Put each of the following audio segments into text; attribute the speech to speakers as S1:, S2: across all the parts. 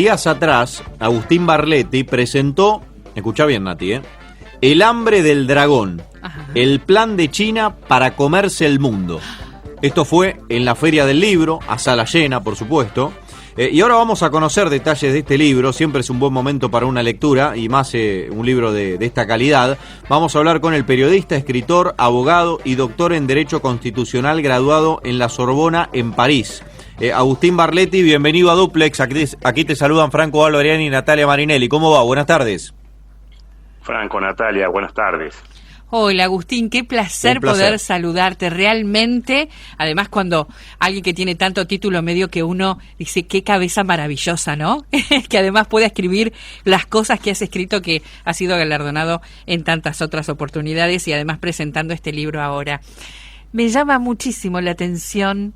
S1: Días atrás, Agustín Barletti presentó, escuchá bien, Nati, El hambre del dragón, el plan de China para comerse el mundo. Esto fue en la Feria del Libro, a sala llena, por supuesto. Y ahora vamos a conocer detalles de este libro. Siempre es un buen momento para una lectura, y más un libro de esta calidad. Vamos a hablar con el periodista, escritor, abogado y doctor en Derecho Constitucional, graduado en la Sorbona en París. Agustín Barletti, bienvenido a Duplex. Aquí te saludan Franco Valoriani y Natalia Marinelli. ¿Cómo va? Buenas tardes.
S2: Franco, Natalia, buenas tardes.
S3: Hola Agustín, qué placer poder saludarte realmente, además cuando alguien que tiene tanto título medio que uno dice qué cabeza maravillosa, ¿no? Que además puede escribir las cosas que has escrito, que ha sido galardonado en tantas otras oportunidades y además presentando este libro ahora. Me llama muchísimo la atención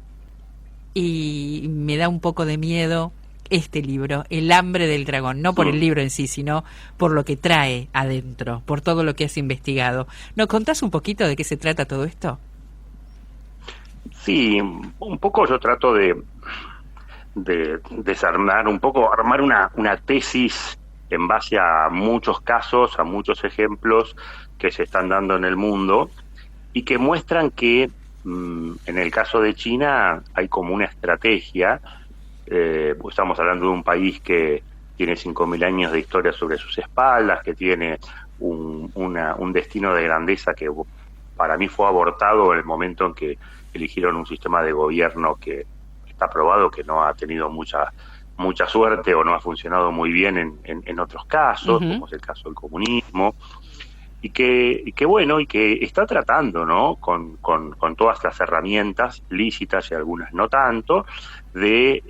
S3: y me da un poco de miedo este libro, El hambre del dragón, no por el libro en sí, sino por lo que trae adentro, por todo lo que has investigado. ¿Nos contás un poquito de qué se trata todo esto?
S2: Sí, un poco yo trato de desarmar, un poco armar una tesis en base a muchos casos, a muchos ejemplos que se están dando en el mundo y que muestran que en el caso de China hay como una estrategia. Estamos hablando de un país que tiene 5.000 años de historia sobre sus espaldas, que tiene un destino de grandeza que para mí fue abortado en el momento en que eligieron un sistema de gobierno que está probado que no ha tenido mucha suerte o no ha funcionado muy bien en otros casos, como es el caso del comunismo, y que está tratando, ¿no?, con todas las herramientas lícitas y algunas no tanto, de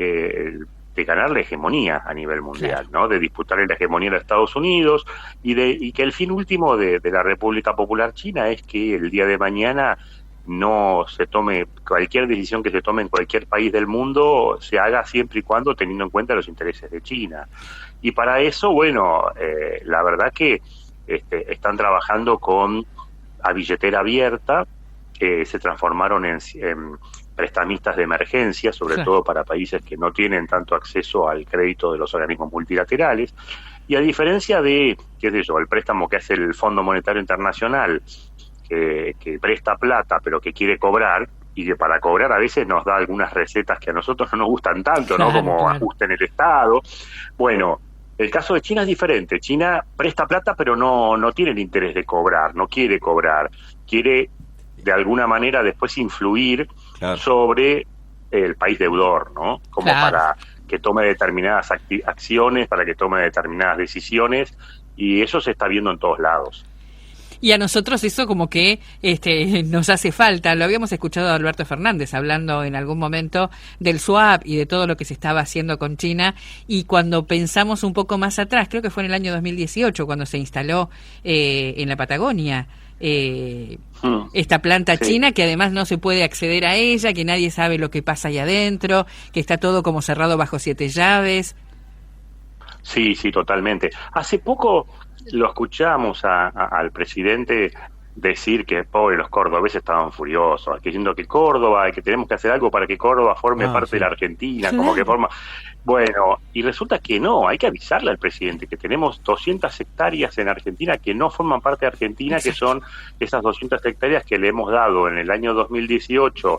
S2: ganar la hegemonía a nivel mundial, ¿no?, de disputarle la hegemonía a Estados Unidos y que el fin último de la República Popular China es que el día de mañana no se tome cualquier decisión que se tome en cualquier país del mundo, se haga siempre y cuando teniendo en cuenta los intereses de China. Y para eso, la verdad que están trabajando a billetera abierta, se transformaron en prestamistas de emergencia, sobre todo para países que no tienen tanto acceso al crédito de los organismos multilaterales, y a diferencia de, el préstamo que hace el Fondo Monetario Internacional, que presta plata pero que quiere cobrar, y que para cobrar a veces nos da algunas recetas que a nosotros no nos gustan tanto, ¿no?, como ajuste en el Estado. El caso de China es diferente. China presta plata pero no tiene el interés de cobrar, no quiere cobrar, quiere de alguna manera después influir sobre el país deudor, ¿no? Como para que tome determinadas acciones, para que tome determinadas decisiones, y eso se está viendo en todos lados.
S3: Y a nosotros eso como que nos hace falta. Lo habíamos escuchado a Alberto Fernández hablando en algún momento del swap y de todo lo que se estaba haciendo con China, y cuando pensamos un poco más atrás, creo que fue en el año 2018 cuando se instaló en la Patagonia esta planta china, que además no se puede acceder a ella, que nadie sabe lo que pasa ahí adentro, que está todo como cerrado bajo 7 llaves.
S2: Sí, totalmente. Hace poco lo escuchamos al presidente decir que, pobre, los cordobeses estaban furiosos, diciendo que Córdoba, que tenemos que hacer algo para que Córdoba forme parte de la Argentina, como que forma... Bueno, y resulta que no, hay que avisarle al presidente que tenemos 200 hectáreas en Argentina que no forman parte de Argentina, que son esas 200 hectáreas que le hemos dado en el año 2018,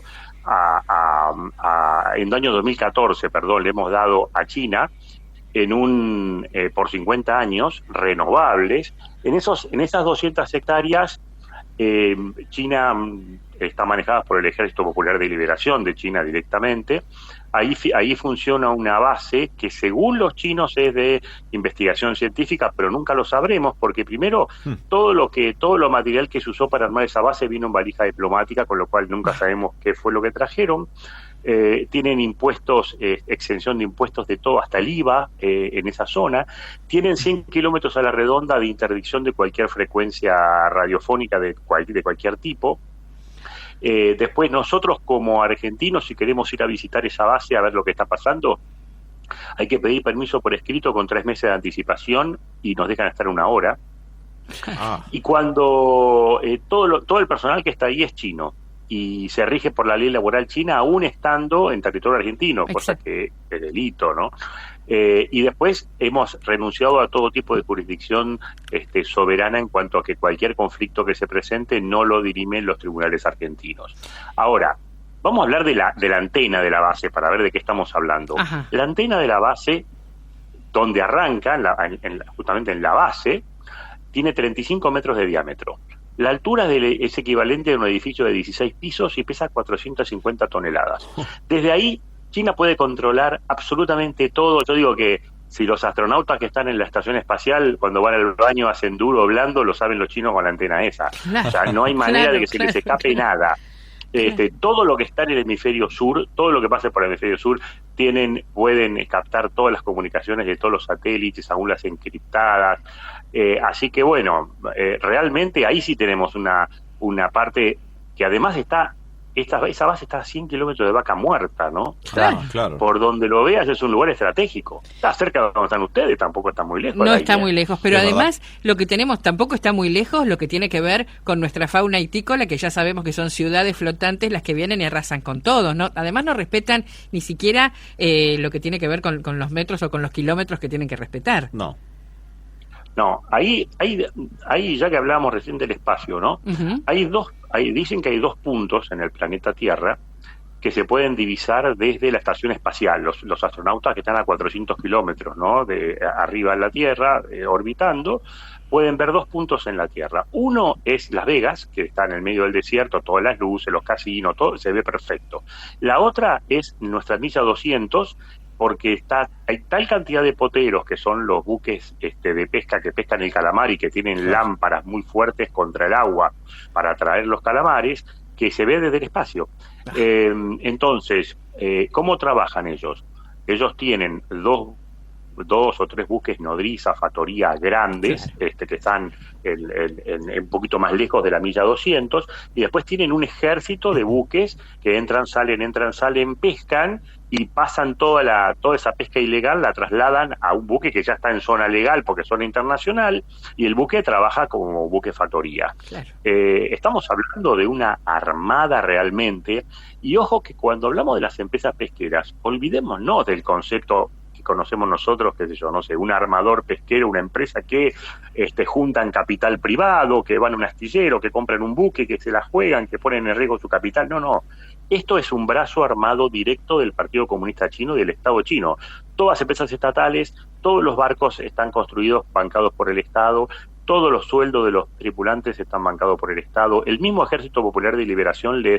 S2: en el año 2014, le hemos dado a China, por 50 años, renovables. En esas 200 hectáreas, China está manejada por el Ejército Popular de Liberación de China directamente. Ahí funciona una base que según los chinos es de investigación científica, pero nunca lo sabremos porque primero todo lo material que se usó para armar esa base vino en valija diplomática, con lo cual nunca sabemos qué fue lo que trajeron. Tienen impuestos, exención de impuestos de todo, hasta el IVA en esa zona. Tienen 100 kilómetros a la redonda de interdicción de cualquier frecuencia radiofónica de cualquier tipo. Después nosotros como argentinos, si queremos ir a visitar esa base a ver lo que está pasando, hay que pedir permiso por escrito con 3 meses de anticipación y nos dejan estar 1 hora. Y cuando todo el personal que está ahí es chino y se rige por la ley laboral china, aún estando en territorio argentino, cosa que es delito, ¿no? Y después hemos renunciado a todo tipo de jurisdicción soberana en cuanto a que cualquier conflicto que se presente no lo dirimen los tribunales argentinos. Ahora, vamos a hablar de la antena de la base para ver de qué estamos hablando.
S3: Ajá.
S2: La antena de la base, donde arranca, justamente en la base, tiene 35 metros de diámetro. La altura es equivalente a un edificio de 16 pisos y pesa 450 toneladas. Desde ahí, China puede controlar absolutamente todo. Yo digo que si los astronautas que están en la estación espacial, cuando van al baño hacen duro o blando, lo saben los chinos con la antena esa.
S3: Claro,
S2: o sea, no hay manera de que se les escape nada. Todo lo que está en el hemisferio sur, todo lo que pase por el hemisferio sur, pueden captar todas las comunicaciones de todos los satélites, aún las encriptadas. Así que bueno, realmente ahí sí tenemos una parte que además esa base está a 100 kilómetros de Vaca Muerta, ¿no?
S1: Claro, claro.
S2: Por donde lo veas es un lugar estratégico. Está cerca de donde están ustedes, tampoco está muy lejos.
S3: No está muy lejos, pero
S1: Es
S3: además lo que tenemos tampoco está muy lejos, lo que tiene que ver con nuestra fauna itícola, que ya sabemos que son ciudades flotantes las que vienen y arrasan con todo, ¿no? Además no respetan ni siquiera lo que tiene que ver con los metros o con los kilómetros que tienen que respetar.
S2: No, ahí ya que hablábamos recién del espacio, ¿no?
S3: Uh-huh.
S2: Dicen que hay 2 puntos en el planeta Tierra que se pueden divisar desde la estación espacial, los astronautas que están a 400 kilómetros, ¿no? De arriba en la Tierra, orbitando, pueden ver 2 puntos en la Tierra. Uno es Las Vegas, que está en el medio del desierto, todas las luces, los casinos, todo se ve perfecto. La otra es nuestra milla 200, porque hay tal cantidad de poteros, que son los buques de pesca que pescan el calamar y que tienen lámparas muy fuertes contra el agua para atraer los calamares, que se ve desde el espacio. Entonces, ¿cómo trabajan ellos? Ellos tienen dos o 3 buques nodriza, factoría grandes, que están un poquito más lejos de la milla 200, y después tienen un ejército de buques que entran, salen, pescan, y pasan toda esa pesca ilegal, la trasladan a un buque que ya está en zona legal, porque es zona internacional, y el buque trabaja como buque factoría.
S3: Claro.
S2: Estamos hablando de una armada realmente, y ojo que cuando hablamos de las empresas pesqueras, olvidémonos del concepto que conocemos nosotros, qué sé yo, no sé, un armador pesquero, una empresa que juntan capital privado, que van a un astillero, que compran un buque, que se la juegan, que ponen en riesgo su capital. No. Esto es un brazo armado directo del Partido Comunista Chino y del Estado chino. Todas las empresas estatales, todos los barcos están construidos, bancados por el Estado, todos los sueldos de los tripulantes están bancados por el Estado. El mismo Ejército Popular de Liberación de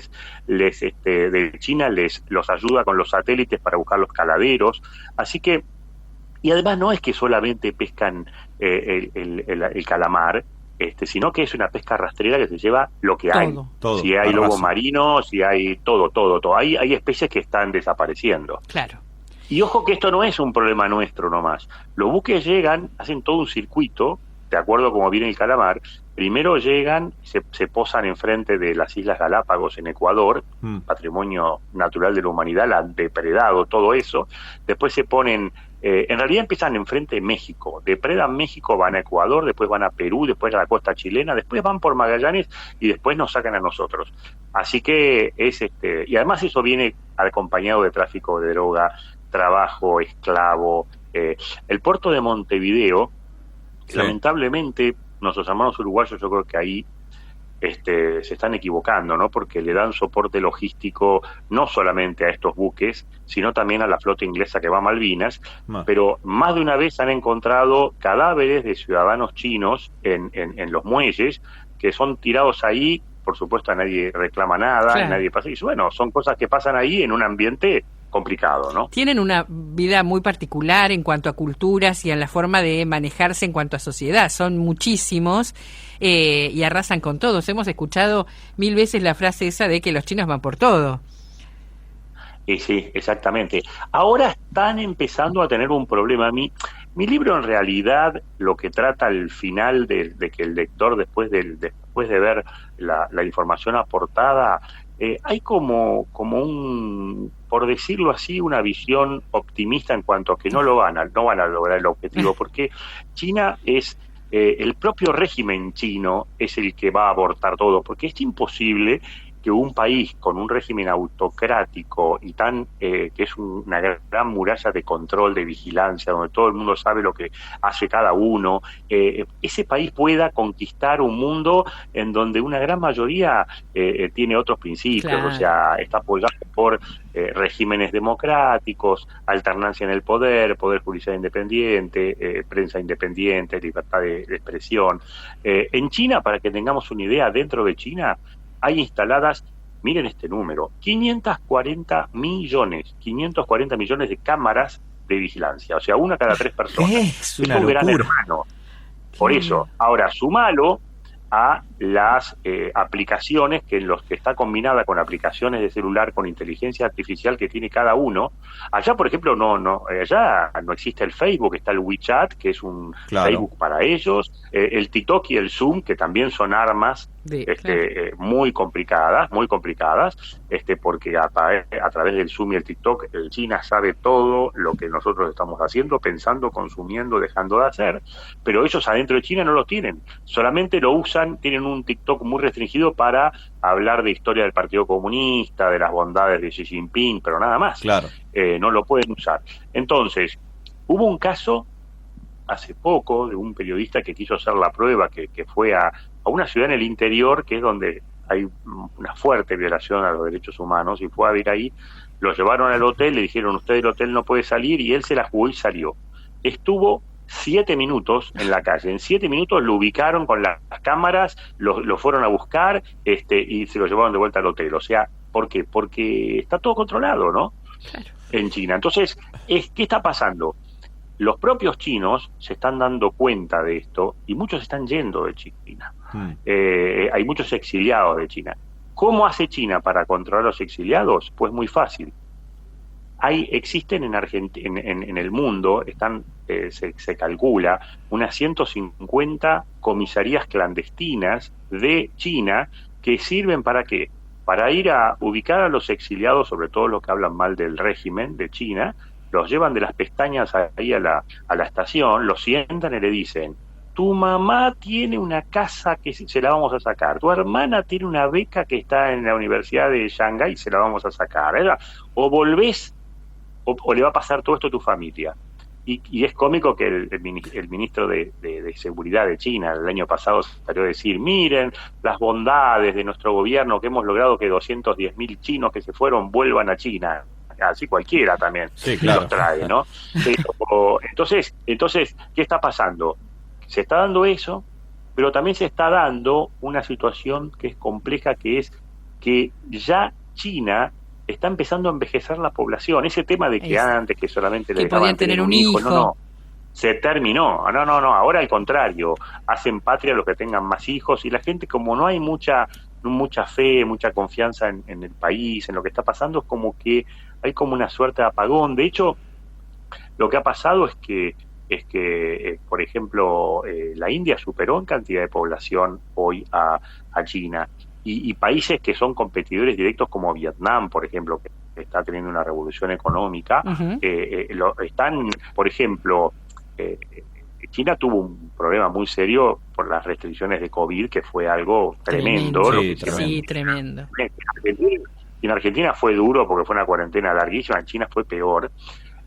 S2: China los ayuda con los satélites para buscar los caladeros. Así que, y además no es que solamente pescan el calamar, sino que es una pesca rastrera que se lleva lo que hay.
S1: Todo,
S2: si hay lobo marino, si hay todo. Hay especies que están desapareciendo.
S3: Claro.
S2: Y ojo que esto no es un problema nuestro nomás. Los buques llegan, hacen todo un circuito, de acuerdo a cómo viene el calamar. Primero llegan, se posan enfrente de las Islas Galápagos en Ecuador, patrimonio natural de la humanidad, la han depredado, todo eso. Después se ponen, en realidad empiezan enfrente de México, depredan México, van a Ecuador, después van a Perú, después a la costa chilena, después van por Magallanes y después nos sacan a nosotros. Así que y además eso viene acompañado de tráfico de droga, trabajo, esclavo. El puerto de Montevideo, lamentablemente, nuestros hermanos uruguayos, yo creo que ahí se están equivocando, ¿no? Porque le dan soporte logístico no solamente a estos buques, sino también a la flota inglesa que va a Malvinas, pero más de una vez han encontrado cadáveres de ciudadanos chinos en los muelles, que son tirados ahí. Por supuesto, a nadie reclama nada, nadie pasa. Y bueno, son cosas que pasan ahí en un ambiente complicado, ¿no?
S3: Tienen una vida muy particular en cuanto a culturas y a la forma de manejarse en cuanto a sociedad. Son muchísimos y arrasan con todos. Hemos escuchado 1000 veces la frase esa de que los chinos van por todo.
S2: Sí, exactamente. Ahora están empezando a tener un problema. Mi libro, en realidad, lo que trata al final de que el lector, después de ver la información aportada, hay como un, por decirlo así, una visión optimista en cuanto a que no van a lograr el objetivo, porque China es el propio régimen chino es el que va a abortar todo, porque es imposible que un país con un régimen autocrático y que es una gran muralla de control, de vigilancia, donde todo el mundo sabe lo que hace cada uno, ese país pueda conquistar un mundo en donde una gran mayoría tiene otros principios, claro. O sea, está apoyado por regímenes democráticos, alternancia en el poder judicial independiente, prensa independiente, libertad de expresión. En China, para que tengamos una idea, dentro de China hay instaladas, miren este número, 540 millones de cámaras de vigilancia, o sea, una cada 3 personas.
S1: Es una locura.
S2: Gran hermano. Por eso, ahora sumalo a las aplicaciones que en los que está combinada con aplicaciones de celular con inteligencia artificial que tiene cada uno. Allá, por ejemplo, allá no existe el Facebook, está el WeChat, que es un Facebook para ellos, el TikTok y el Zoom, que también son armas muy complicadas, porque a través del Zoom y el TikTok, China sabe todo lo que nosotros estamos haciendo, pensando, consumiendo, dejando de hacer, pero ellos adentro de China no lo tienen, solamente lo usan, tienen un TikTok muy restringido para hablar de historia del Partido Comunista, de las bondades de Xi Jinping, pero nada más.
S1: Claro.
S2: No lo pueden usar. Entonces, hubo un caso hace poco de un periodista que quiso hacer la prueba, que fue a una ciudad en el interior, que es donde hay una fuerte violación a los derechos humanos, y fue a ver ahí, lo llevaron al hotel, le dijeron, usted del hotel no puede salir, y él se la jugó y salió. Estuvo 7 minutos en la calle. En 7 minutos lo ubicaron con las cámaras, lo fueron a buscar y se lo llevaron de vuelta al hotel. O sea, ¿por qué? Porque está todo controlado, ¿no? Claro. En China. Entonces, ¿qué está pasando? Los propios chinos se están dando cuenta de esto y muchos están yendo de China. Hay muchos exiliados de China. ¿Cómo hace China para controlar a los exiliados? Pues muy fácil. Existen en el mundo, se calcula, unas 150 comisarías clandestinas de China que sirven ¿para qué? Para ir a ubicar a los exiliados, sobre todo los que hablan mal del régimen de China, los llevan de las pestañas ahí a la estación, los sientan y le dicen, tu mamá tiene una casa que se la vamos a sacar, tu hermana tiene una beca que está en la Universidad de Shanghái, se la vamos a sacar, ¿verdad? O volvés o le va a pasar todo esto a tu familia. Y es cómico que el ministro de Seguridad de China el año pasado salió a decir, miren las bondades de nuestro gobierno, que hemos logrado que 210.000 chinos que se fueron vuelvan a China. Así cualquiera también los trae, ¿no? Pero, entonces, ¿qué está pasando? Se está dando eso, pero también se está dando una situación que es compleja, que es que ya China está empezando a envejecer la población. Ese tema de que antes que solamente le
S3: podían tener un hijo,
S2: no, se terminó. No, ahora al contrario, hacen patria los que tengan más hijos, y la gente, como no hay mucha fe, mucha confianza en el país, en lo que está pasando, es como que hay como una suerte de apagón. De hecho, lo que ha pasado es que por ejemplo, la India superó en cantidad de población hoy a China. Y países que son competidores directos como Vietnam, por ejemplo, que está teniendo una revolución económica, están, por ejemplo, China tuvo un problema muy serio por las restricciones de COVID, que fue algo tremendo.
S3: Tremendo.
S2: En Argentina fue duro porque fue una cuarentena larguísima, en China fue peor.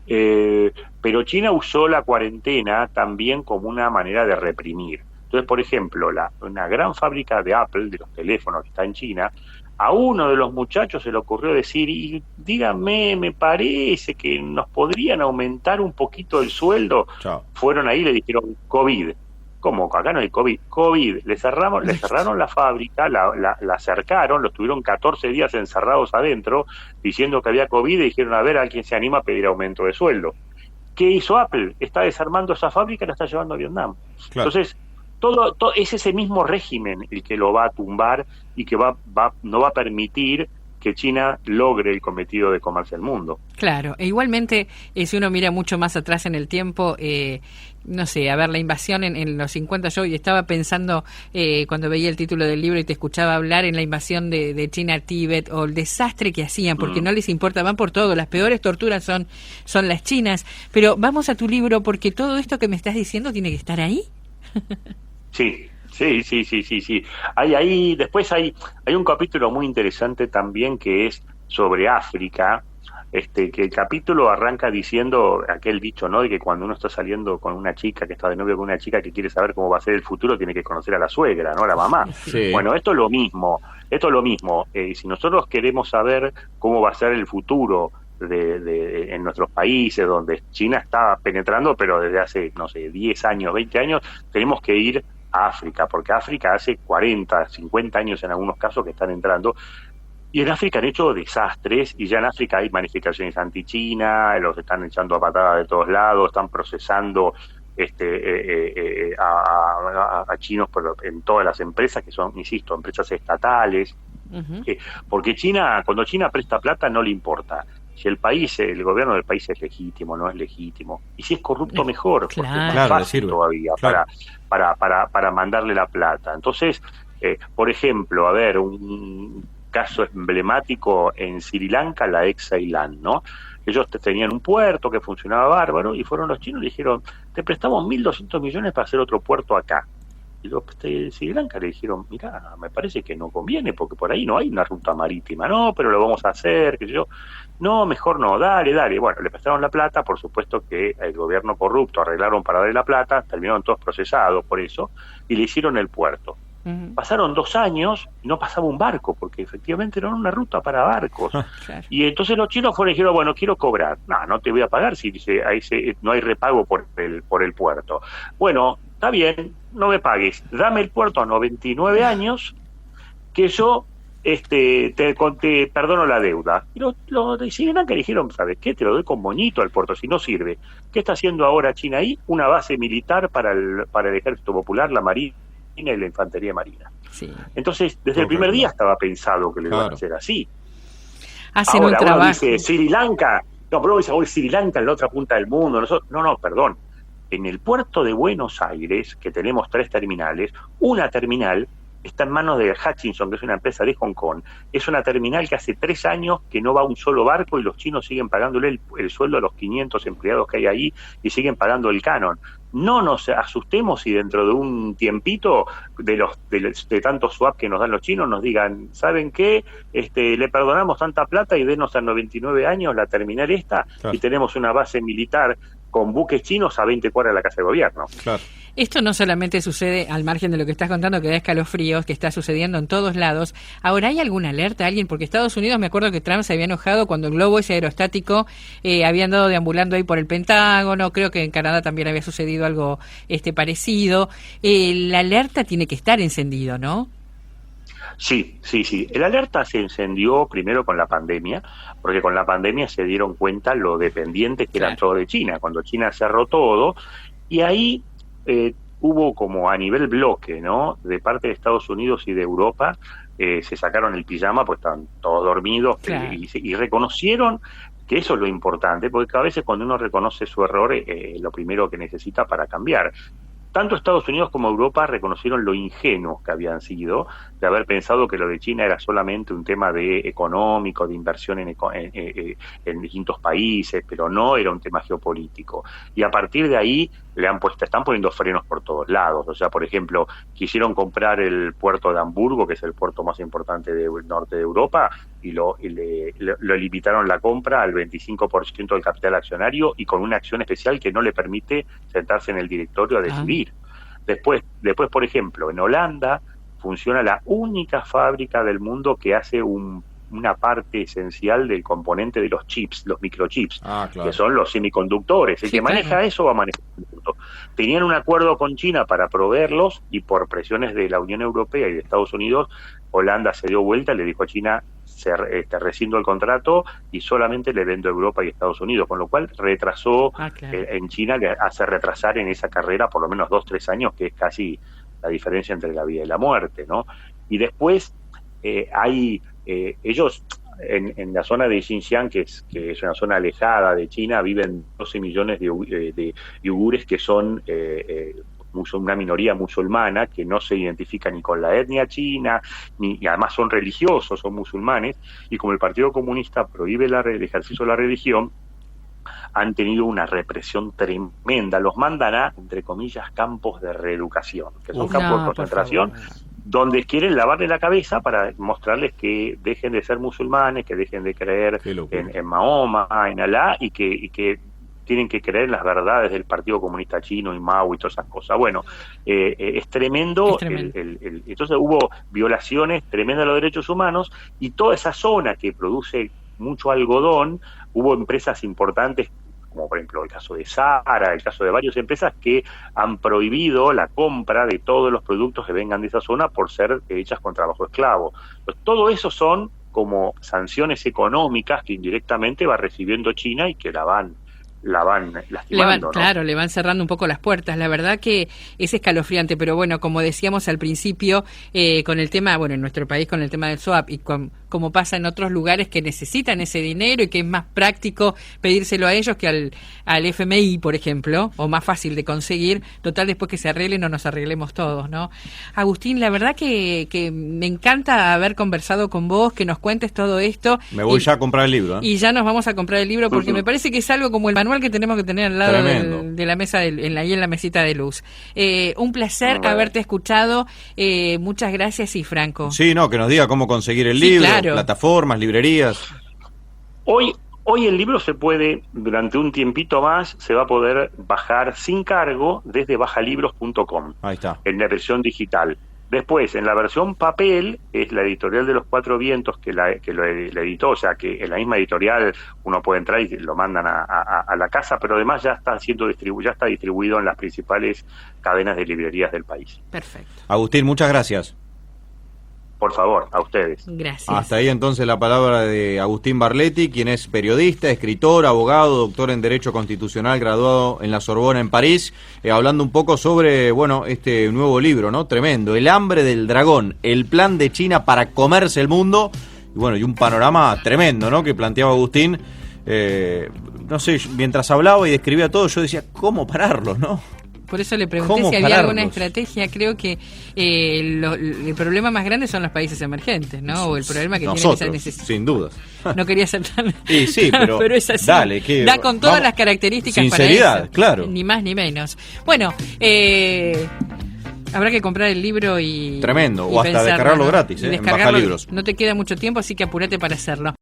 S2: Pero China usó la cuarentena también como una manera de reprimir. Entonces, por ejemplo, una gran fábrica de Apple, de los teléfonos que está en China, a uno de los muchachos se le ocurrió decir, y díganme, me parece que nos podrían aumentar un poquito el sueldo. Chao. Fueron ahí y le dijeron, COVID. ¿Cómo? Acá no hay COVID. COVID. Le cerraron la fábrica, la cercaron, los tuvieron 14 días encerrados adentro, diciendo que había COVID, y dijeron, a ver, ¿alguien se anima a pedir aumento de sueldo? ¿Qué hizo Apple? Está desarmando esa fábrica y la está llevando a Vietnam. Claro. Entonces, todo es ese mismo régimen el que lo va a tumbar y que no va a permitir que China logre el cometido de comerse el mundo.
S3: Claro, e igualmente, si uno mira mucho más atrás en el tiempo, no sé, a ver, la invasión en los 50, yo estaba pensando cuando veía el título del libro y te escuchaba hablar en la invasión de China a Tíbet, o el desastre que hacían, porque no les importa, van por todo, las peores torturas son las chinas. Pero vamos a tu libro, porque todo esto que me estás diciendo tiene que estar ahí.
S2: Sí, Sí, sí, sí, sí, sí. Después hay un capítulo muy interesante también que es sobre África, que el capítulo arranca diciendo aquel dicho, ¿no? De que cuando uno está saliendo con una chica, que está de novio con una chica que quiere saber cómo va a ser el futuro, tiene que conocer a la suegra, ¿no? A la mamá.
S1: Sí.
S2: Bueno, esto es lo mismo. Si nosotros queremos saber cómo va a ser el futuro en nuestros países, donde China está penetrando, pero desde hace, no sé, 10 años, 20 años, tenemos que ir a África, porque África hace 40, 50 años en algunos casos que están entrando, y en África han hecho desastres, y ya en África hay manifestaciones anti-China, los están echando a patadas de todos lados, están procesando a chinos en todas las empresas, que son, insisto, empresas estatales,
S3: Uh-huh.
S2: porque cuando China presta plata no le importa. Si el gobierno del país es legítimo, no es legítimo. Y si es corrupto, mejor, porque es más fácil todavía para mandarle la plata. Entonces, por ejemplo, a ver, un caso emblemático en Sri Lanka, la ex Ceilán, ¿no? Ellos tenían un puerto que funcionaba bárbaro y fueron los chinos y le dijeron, te prestamos 1.200 millones para hacer otro puerto acá. Y los de Sri Lanka le dijeron, mirá, me parece que no conviene porque por ahí no hay una ruta marítima. No, pero lo vamos a hacer, qué sé yo. No, mejor no, dale. Bueno, le prestaron la plata, por supuesto que el gobierno corrupto arreglaron para darle la plata, terminaron todos procesados por eso, y le hicieron el puerto. Uh-huh. Pasaron 2 años y no pasaba un barco, porque efectivamente no era una ruta para barcos. Claro. Y entonces los chinos fueron y dijeron, bueno, quiero cobrar. No te voy a pagar si no hay repago por el puerto. Bueno, está bien, no me pagues, dame el puerto a 99 años, que yo te perdono la deuda. Y los de Sri Lanka dijeron, ¿sabes qué? Te lo doy con moñito al puerto, si no sirve. ¿Qué está haciendo ahora China ahí? Una base militar para el Ejército Popular, la Marina y la Infantería Marina. Sí. Entonces, desde el primer día estaba pensado que lo iban a hacer así.
S3: Hacen
S2: ahora,
S3: un trabajo.
S2: Uno dice, Sri Lanka, no, pero dice, hoy Sri Lanka en la otra punta del mundo. No, perdón. En el puerto de Buenos Aires, que tenemos 3 terminales, una terminal está en manos de Hutchinson, que es una empresa de Hong Kong. Es una terminal que hace 3 años que no va un solo barco y los chinos siguen pagándole el sueldo a los 500 empleados que hay ahí y siguen pagando el canon. No nos asustemos si dentro de un tiempito de tantos swap que nos dan los chinos nos digan, ¿saben qué? Le perdonamos tanta plata y denos a 99 años la terminal esta, claro, y tenemos una base militar con buques chinos a 20 cuadras de la Casa de Gobierno.
S1: Claro.
S3: Esto no solamente sucede al margen de lo que estás contando, que da escalofríos, que está sucediendo en todos lados. Ahora, ¿hay alguna alerta a alguien? Porque Estados Unidos, me acuerdo que Trump se había enojado cuando el globo ese aerostático había andado deambulando ahí por el Pentágono. Creo que en Canadá también había sucedido algo parecido. La alerta tiene que estar encendido, ¿no?
S2: Sí. El alerta se encendió primero con la pandemia, porque con la pandemia se dieron cuenta lo dependientes que eran todos de China, cuando China cerró todo, y ahí hubo como a nivel bloque, ¿no? De parte de Estados Unidos y de Europa, se sacaron el pijama, pues estaban todos dormidos, claro, y reconocieron que eso es lo importante, porque a veces cuando uno reconoce su error, lo primero que necesita para cambiar. Tanto Estados Unidos como Europa reconocieron lo ingenuos que habían sido, de haber pensado que lo de China era solamente un tema económico, de inversión en distintos países, pero no era un tema geopolítico. Y a partir de ahí están poniendo frenos por todos lados. O sea, por ejemplo, quisieron comprar el puerto de Hamburgo, que es el puerto más importante del norte de Europa, y le limitaron la compra al 25% del capital accionario y con una acción especial que no le permite sentarse en el directorio a decidir. Después, por ejemplo, en Holanda funciona la única fábrica del mundo que hace una parte esencial del componente de los chips, los microchips, claro, que son los semiconductores. El que maneja eso va a manejar el mundo. Tenían un acuerdo con China para proveerlos y por presiones de la Unión Europea y de Estados Unidos, Holanda se dio vuelta y le dijo a China, rescindo el contrato y solamente le vendo a Europa y Estados Unidos, con lo cual retrasó en China, le hace retrasar en esa carrera por lo menos 2-3 años, que es casi la diferencia entre la vida y la muerte, ¿no? Y después ellos en la zona de Xinjiang, que es una zona alejada de China, viven 12 millones de uigures que son una minoría musulmana que no se identifica ni con la etnia china, y además son religiosos, son musulmanes, y como el Partido Comunista prohíbe el ejercicio de la religión, han tenido una represión tremenda. Los mandan a, entre comillas, campos de reeducación, que son campos de concentración, donde quieren lavarle la cabeza para mostrarles que dejen de ser musulmanes, que dejen de creer en Mahoma, en Alá, y que tienen que creer en las verdades del Partido Comunista Chino y Mao y todas esas cosas. Bueno, es tremendo. Entonces hubo violaciones tremendas de los derechos humanos, y toda esa zona que produce mucho algodón, hubo empresas importantes, como por ejemplo el caso de Zara, el caso de varias empresas que han prohibido la compra de todos los productos que vengan de esa zona por ser hechas con trabajo esclavo. Pues todo eso son como sanciones económicas que indirectamente va recibiendo China y que la van lastimando, ¿no?
S3: Claro, le van cerrando un poco las puertas. La verdad que es escalofriante, pero bueno, como decíamos al principio, con el tema, bueno, en nuestro país con el tema del swap y como pasa en otros lugares que necesitan ese dinero y que es más práctico pedírselo a ellos que al FMI, por ejemplo, o más fácil de conseguir. Total, después que se arreglen o nos arreglemos todos, ¿no? Agustín, la verdad que me encanta haber conversado con vos, que nos cuentes todo esto.
S1: Me voy ya a comprar el libro, ¿eh?
S3: Y ya nos vamos a comprar el libro porque me parece que es algo como el manual que tenemos que tener al lado de la mesa, en la mesita de luz. Un placer haberte escuchado. Muchas gracias, y Franco.
S1: Sí, no, que nos diga cómo conseguir el libro, claro. Plataformas, librerías.
S2: Hoy el libro se puede, durante un tiempito más, se va a poder bajar sin cargo desde bajalibros.com.
S1: Ahí está.
S2: En la versión digital. Después, en la versión papel, es la editorial de Los Cuatro Vientos que la editó, o sea que en la misma editorial uno puede entrar y lo mandan a la casa, pero además ya está distribuido en las principales cadenas de librerías del país.
S3: Perfecto.
S1: Agustín, muchas gracias.
S2: Por favor, a ustedes.
S3: Gracias.
S1: Hasta ahí entonces la palabra de Agustín Barletti, quien es periodista, escritor, abogado, doctor en Derecho Constitucional, graduado en la Sorbona en París, hablando un poco sobre, bueno, este nuevo libro, ¿no? Tremendo, El hambre del dragón, el plan de China para comerse el mundo, y bueno, y un panorama tremendo, ¿no?, que planteaba Agustín. No sé, mientras hablaba y describía todo, yo decía, ¿cómo pararlo, no?
S3: Por eso le pregunté si había alguna estrategia. Creo que el problema más grande son los países emergentes, ¿no? O el problema que
S1: nosotros,
S3: tienen esa necesidad.
S1: Sin dudas.
S3: No quería ser tan...
S1: Sí, pero
S3: es así.
S1: Dale,
S3: da con todas las características
S1: sinceridad,
S3: para eso.
S1: Claro.
S3: Ni más ni menos. Bueno, habrá que comprar el libro y...
S1: Tremendo,
S3: y
S1: o hasta
S3: pensarlo,
S1: descargarlo,
S3: ¿no?
S1: gratis,
S3: en
S1: Bajalibros.
S3: No te queda mucho tiempo, así que apúrate para hacerlo.